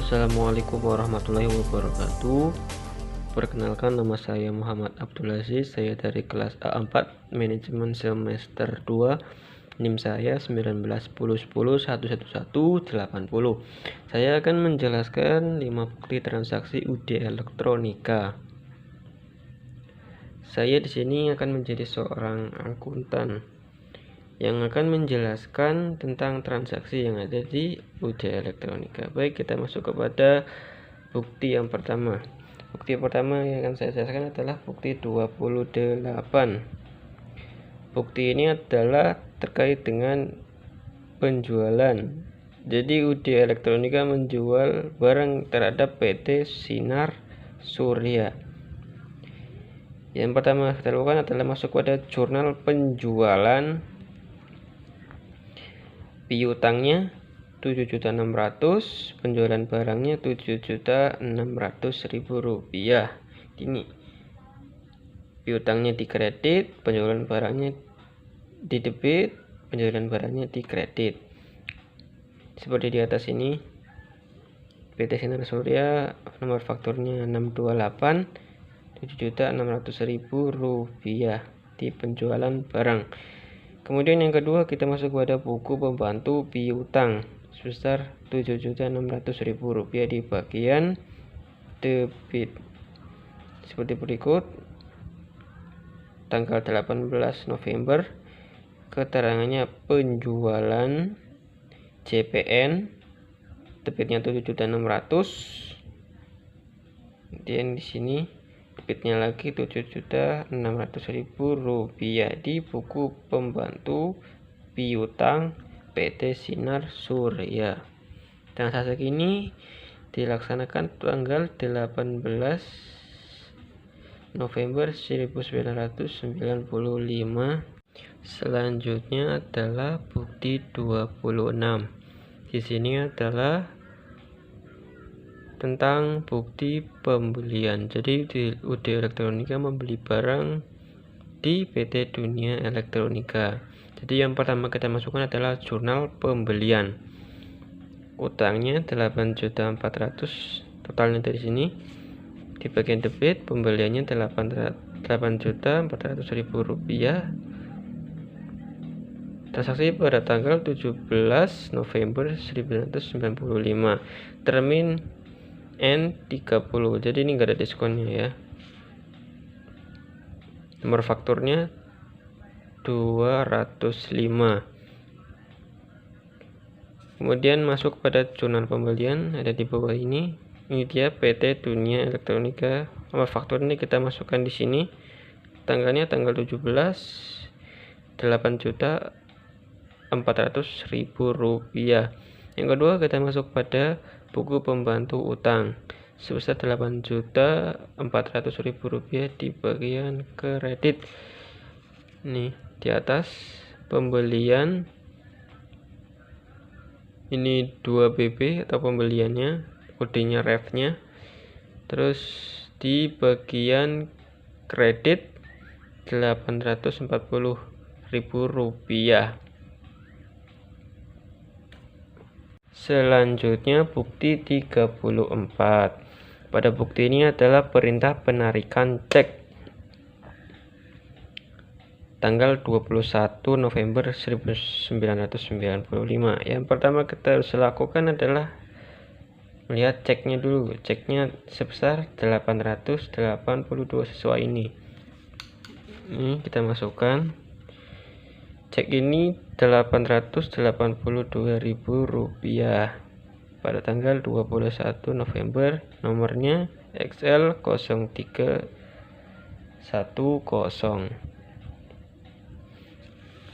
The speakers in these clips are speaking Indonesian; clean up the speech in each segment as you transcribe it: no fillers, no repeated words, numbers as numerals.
Assalamualaikum warahmatullahi wabarakatuh. Perkenalkan, nama saya Muhammad Abdul Aziz. Saya dari kelas A4 Manajemen semester 2. NIM saya 1910101180. Saya akan menjelaskan 5 bukti transaksi UD elektronika. Saya di sini akan menjadi seorang akuntan yang akan menjelaskan tentang transaksi yang ada di UD elektronika. Baik, kita masuk kepada bukti yang pertama. Bukti pertama yang akan saya jelaskan adalah bukti 28. Bukti ini adalah terkait dengan penjualan. Jadi UD elektronika menjual barang terhadap PT Sinar Surya. Yang pertama kita lakukan adalah masuk pada jurnal penjualan. Piutangnya 7.600.000, penjualan barangnya 7.600.000 rupiah. Ini piutangnya dikredit, penjualan barangnya didebit, penjualan barangnya dikredit. Seperti di atas ini, PT Sinar Surya, nomor fakturnya 628, 7.600.000 rupiah di penjualan barang. Kemudian yang kedua, kita masuk pada buku pembantu piutang sebesar 7.600.000 rupiah di bagian debit. Seperti berikut. Tanggal 18 November, keterangannya penjualan JPN, debitnya 7.600.000. Kemudian di sini debitnya lagi 7.600.000 rupiah di buku pembantu piutang PT Sinar Surya. Transaksi ini dilaksanakan tanggal 18 November 1995. Selanjutnya adalah bukti 26. Di sini adalah tentang bukti pembelian. Jadi di UD elektronika membeli barang di PT Dunia Elektronika. Jadi yang pertama kita masukkan adalah jurnal pembelian. Utangnya 8.400.000, totalnya dari sini. Di bagian debit pembeliannya 8.400.000 rupiah. Transaksi pada tanggal 17 November 1995. Termin N30. Jadi ini enggak ada diskonnya ya. Nomor fakturnya 205. Kemudian masuk pada jurnal pembelian, ada di bawah ini. Ini dia PT Dunia Elektronika. Nomor faktur ini kita masukkan di sini. Tanggalnya tanggal 17, 8.400.000 rupiah. Yang kedua kita masuk pada buku pembantu utang sebesar 8.400.000 rupiah di bagian kredit. Nih di atas pembelian ini 2BB atau pembeliannya, kodenya refnya. Terus di bagian kredit 840.000 rupiah. Selanjutnya bukti 34. Pada bukti ini adalah perintah penarikan cek tanggal 21 November 1995. Yang pertama kita harus lakukan adalah melihat ceknya dulu. Ceknya sebesar 882 sesuai ini. Ini kita masukkan. Cek ini 882.000 rupiah pada tanggal 21 November, nomornya XL 0310.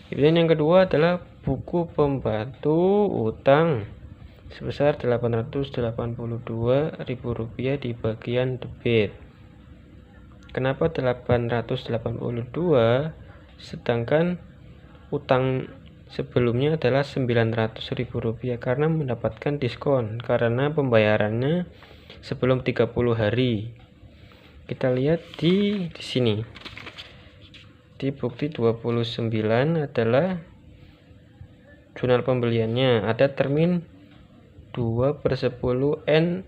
Kemudian yang kedua adalah buku pembantu utang sebesar 882.000 rupiah di bagian debit. Kenapa 882 sedangkan utang sebelumnya adalah 900.000 rupiah? Karena mendapatkan diskon karena pembayarannya sebelum 30 hari. Kita lihat di sini. Di bukti 29 adalah jurnal pembeliannya, ada termin 2/10 N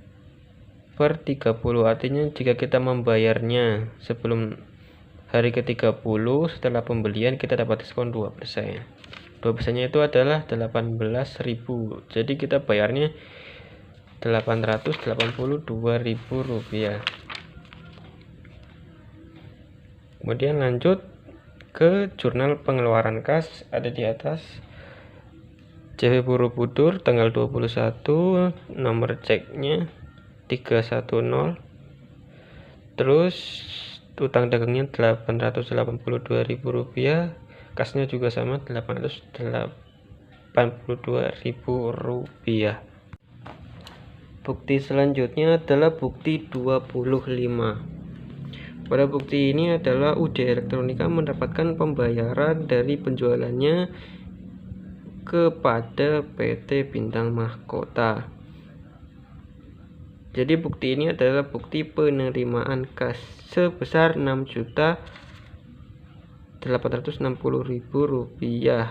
per 30. Artinya jika kita membayarnya sebelum hari ke-30 setelah pembelian, kita dapat diskon 2%. 2%-nya itu adalah 18.000. Jadi kita bayarnya Rp882.000. Kemudian lanjut ke jurnal pengeluaran kas, ada di atas. CV Borobudur tanggal 21, nomor ceknya 310. Terus utang dagangnya Rp882.000, kasnya juga sama Rp882.000. Bukti selanjutnya adalah bukti 25. Pada bukti ini adalah UD Elektronika mendapatkan pembayaran dari penjualannya kepada PT Bintang Mahkota. Jadi bukti ini adalah bukti penerimaan kas sebesar Rp6.860.000.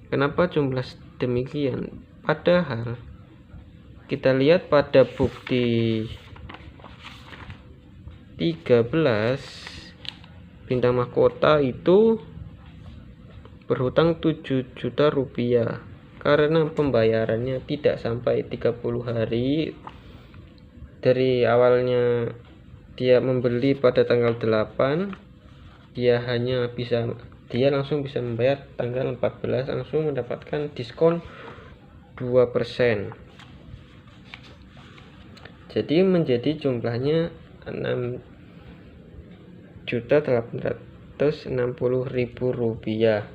Kenapa jumlah demikian? Padahal kita lihat pada bukti 13, Bintang Mahkota itu berhutang Rp7 juta karena pembayarannya tidak sampai 30 hari. Dari awalnya dia membeli pada tanggal 8, dia langsung bisa membayar tanggal 14, langsung mendapatkan diskon 2%. Jadi menjadi jumlahnya Rp6.860.000.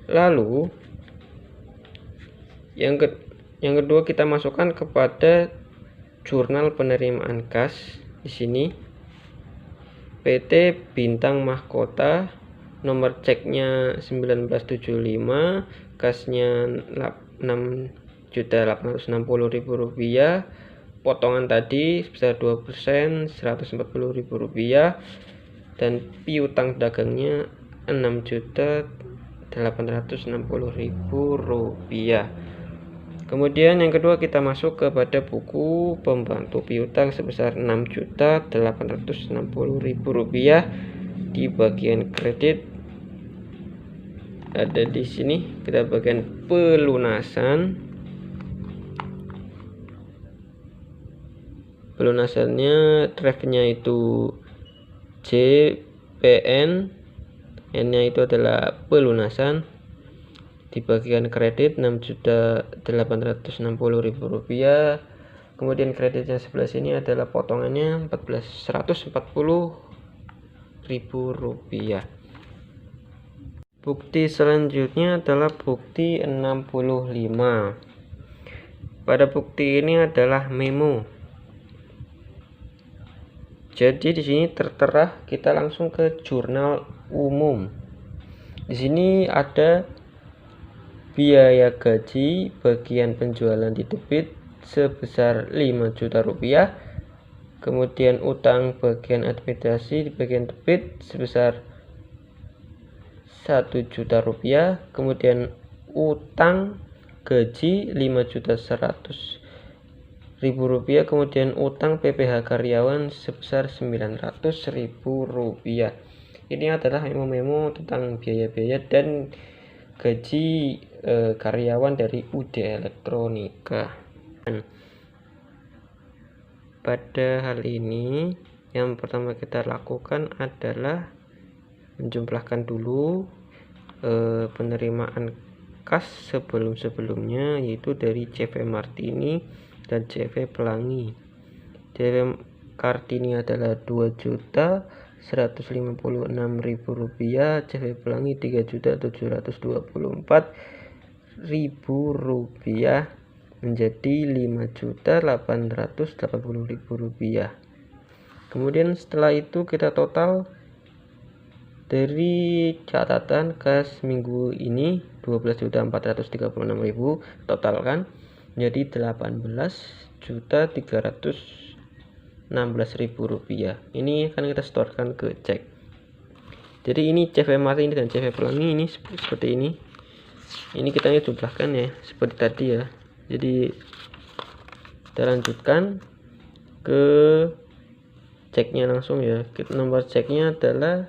Lalu yang kedua kita masukkan kepada jurnal penerimaan kas. Di sini PT Bintang Mahkota, nomor ceknya 1975, kasnya Rp6.860.000, potongan tadi sebesar 2% Rp140.000, dan piutang dagangnya Rp6.860.000. Kemudian yang kedua kita masuk kepada buku pembantu piutang sebesar Rp6.860.000 di bagian kredit. Ada di sini kita bagian pelunasan. Pelunasannya draftnya itu JPN, N-nya itu adalah pelunasan. Di bagian kredit Rp6.860.000. Kemudian kreditnya sebelah sini adalah potongannya Rp140.000. Bukti selanjutnya adalah bukti 65. Pada bukti ini adalah memo. Jadi di sini tertera, kita langsung ke jurnal umum. Di sini ada biaya gaji bagian penjualan di debit sebesar Rp5 juta. Kemudian utang bagian administrasi di bagian debit sebesar Rp1 juta. Kemudian utang gaji Rp5.100.000. Kemudian utang PPh karyawan sebesar Rp900.000. Ini adalah memo-memo tentang biaya-biaya dan gaji karyawan dari UD Elektronika. Pada hal ini yang pertama kita lakukan adalah menjumlahkan dulu penerimaan kas sebelum-sebelumnya, yaitu dari CV Martini dan CV Pelangi. CV Kartini adalah Rp2.156.000, CV Pelangi Rp3.724.000 menjadi Rp5.880.000. Kemudian setelah itu kita total dari catatan kas minggu ini Rp12.436.000, totalkan menjadi Rp18.316.000. Ini akan kita setorkan ke cek. Jadi ini CV Martini dan CV Pelangi ini seperti ini. Ini kita jumlahkan ya seperti tadi ya. Jadi kita lanjutkan ke ceknya langsung ya. Nomor ceknya adalah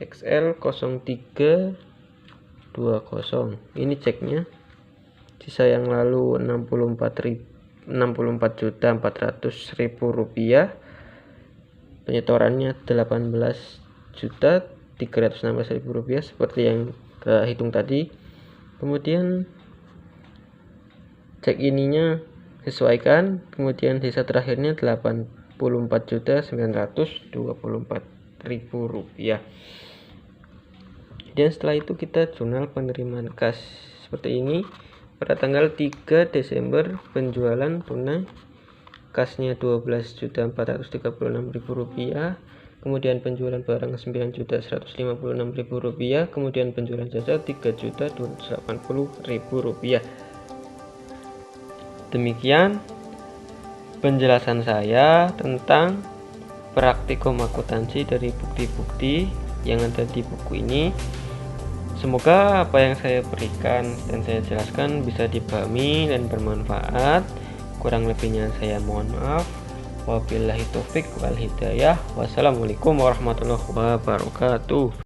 XL0320. Ini ceknya. Sisa yang lalu 64.400.000 rupiah. Penyetorannya 18.316.000 rupiah seperti yang kita hitung tadi. Kemudian cek ininya sesuaikan, kemudian sisa terakhirnya 84.924.000 rupiah. Dan setelah itu kita jurnal penerimaan kas seperti ini. Pada tanggal 3 Desember penjualan tunai kasnya 12.436.000 rupiah, kemudian penjualan barang 9.156.000 rupiah, kemudian penjualan jasa 3.280.000 rupiah. Demikian penjelasan saya tentang praktikum akuntansi dari bukti-bukti yang ada di buku ini. Semoga apa yang saya berikan dan saya jelaskan bisa dipahami dan bermanfaat. Kurang lebihnya saya mohon maaf. Wabillahi taufik wal hidayah. Wassalamualaikum warahmatullahi wabarakatuh.